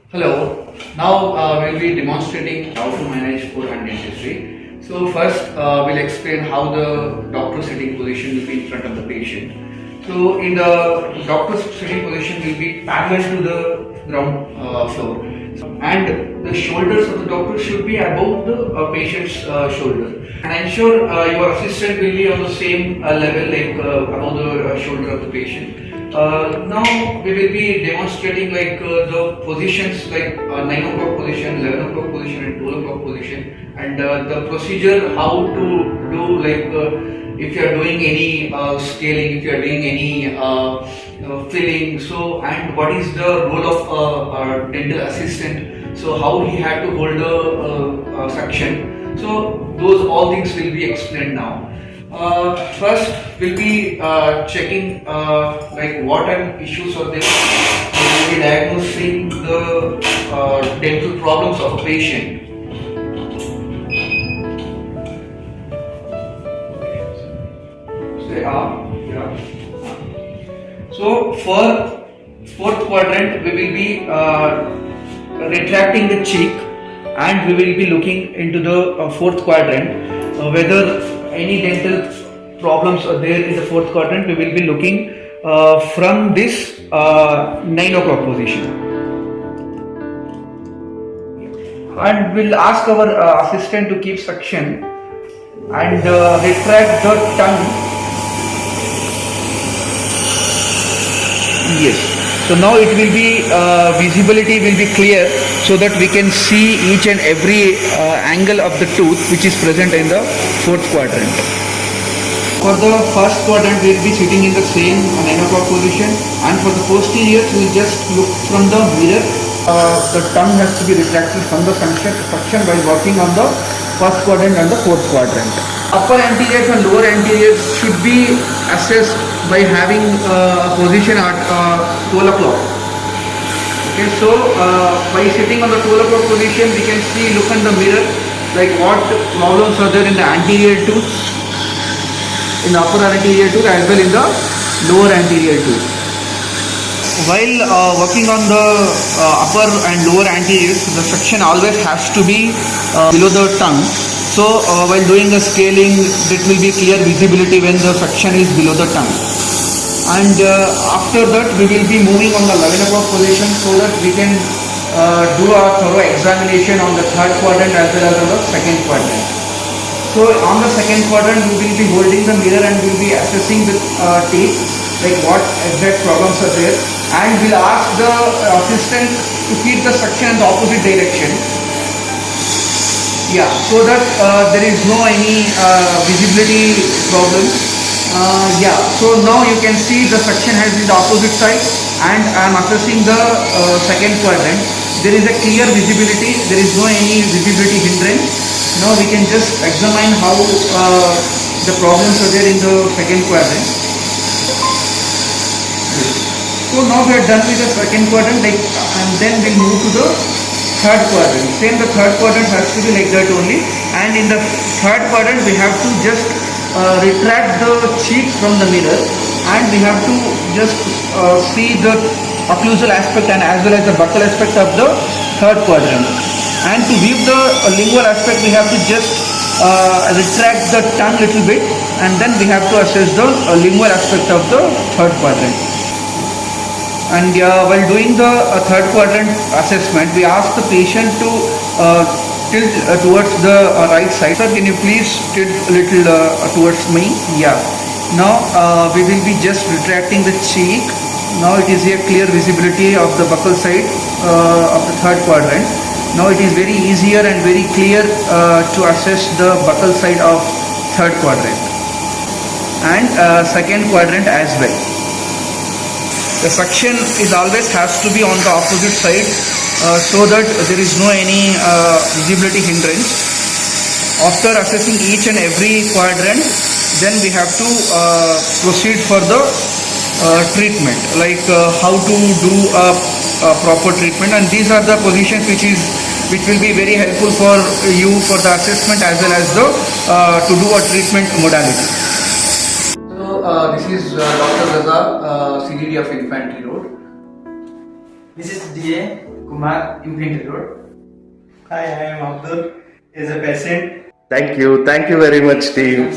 Hello. Now we'll be demonstrating how to manage forehand dentistry. So first we'll explain how the doctor sitting position will be in front of the patient. So in the doctor's sitting position will be parallel to the ground floor, and the shoulders of the doctor should be above the patient's shoulder. And ensure your assistant will be on the same level like above the shoulder of the patient. Now we will be demonstrating like the positions like 9 o'clock position, 11 o'clock position and 12 o'clock position, and the procedure how to do like if you are doing any scaling, if you are doing any filling, so and what is the role of a dental assistant, so how he had to hold a suction. So those all things will be explained now. First, we'll be checking like what are issues are there. We'll be diagnosing the dental problems of a patient. Say yeah. So for fourth quadrant, we will be retracting the cheek, and we will be looking into the fourth quadrant whether any dental problems are there in the fourth quadrant. We will be looking from this 9 o'clock position, and we'll ask our assistant to keep suction and retract the tongue. Yes. So now it will be visibility will be clear, so that we can see each and every angle of the tooth which is present in the fourth quadrant. For the first quadrant, we will be sitting in the same 9 o'clock position, and for the posterior, we will just look from the mirror. The tongue has to be retracted from the suction while working on the first quadrant and the fourth quadrant. Upper anteriors and lower anteriors should be assessed by having a position at 12 o'clock. Okay, so by sitting on the 12 o'clock position, we can see, look in the mirror, like what problems are there in the anterior tooth, in the upper anterior tooth as well in the lower anterior tooth. While working on the upper and lower anteriors, the suction always has to be below the tongue. So while doing the scaling, it will be clear visibility when the suction is below the tongue. And after that, we will be moving on the 11 o'clock position, so that we can do a thorough examination on the third quadrant as well as on the second quadrant. So on the second quadrant, we will be holding the mirror and we will be assessing the teeth, like what exact problems are there, and we'll ask the assistant to keep the suction in the opposite direction. Yeah, so that there is no any visibility problem. Yeah, so now you can see the suction has in the opposite side, and I am assessing the second quadrant. There is a clear visibility, there is no any visibility hindrance. Now we can just examine how the problems are there in the second quadrant. So now we are done with the second quadrant, and then we'll move to the third quadrant. Same, the third quadrant has to be like that only, and in the third quadrant we have to just retract the cheek from the mirror, and we have to just see the occlusal aspect and as well as the buccal aspect of the third quadrant. And to view the lingual aspect, we have to just retract the tongue little bit, and then we have to assess the lingual aspect of the third quadrant. And while doing the third quadrant assessment, we ask the patient to tilt towards the right side. Sir, can you please tilt a little towards me? Yeah. Now we will be just retracting the cheek. Now it is a clear visibility of the buccal side of the third quadrant. Now it is very easier and very clear to assess the buccal side of third quadrant and second quadrant as well. The suction is always has to be on the opposite side, so that there is no any visibility hindrance. After assessing each and every quadrant, then we have to proceed for the treatment, like how to do a proper treatment, and these are the positions which will be very helpful for you for the assessment as well as the to do a treatment modality. This is Dr. Raza, CDD of Infantry Road. This is DJ. Kumar, you can tell her. Hi, I am Abdul. Is a patient. Thank you very much, team.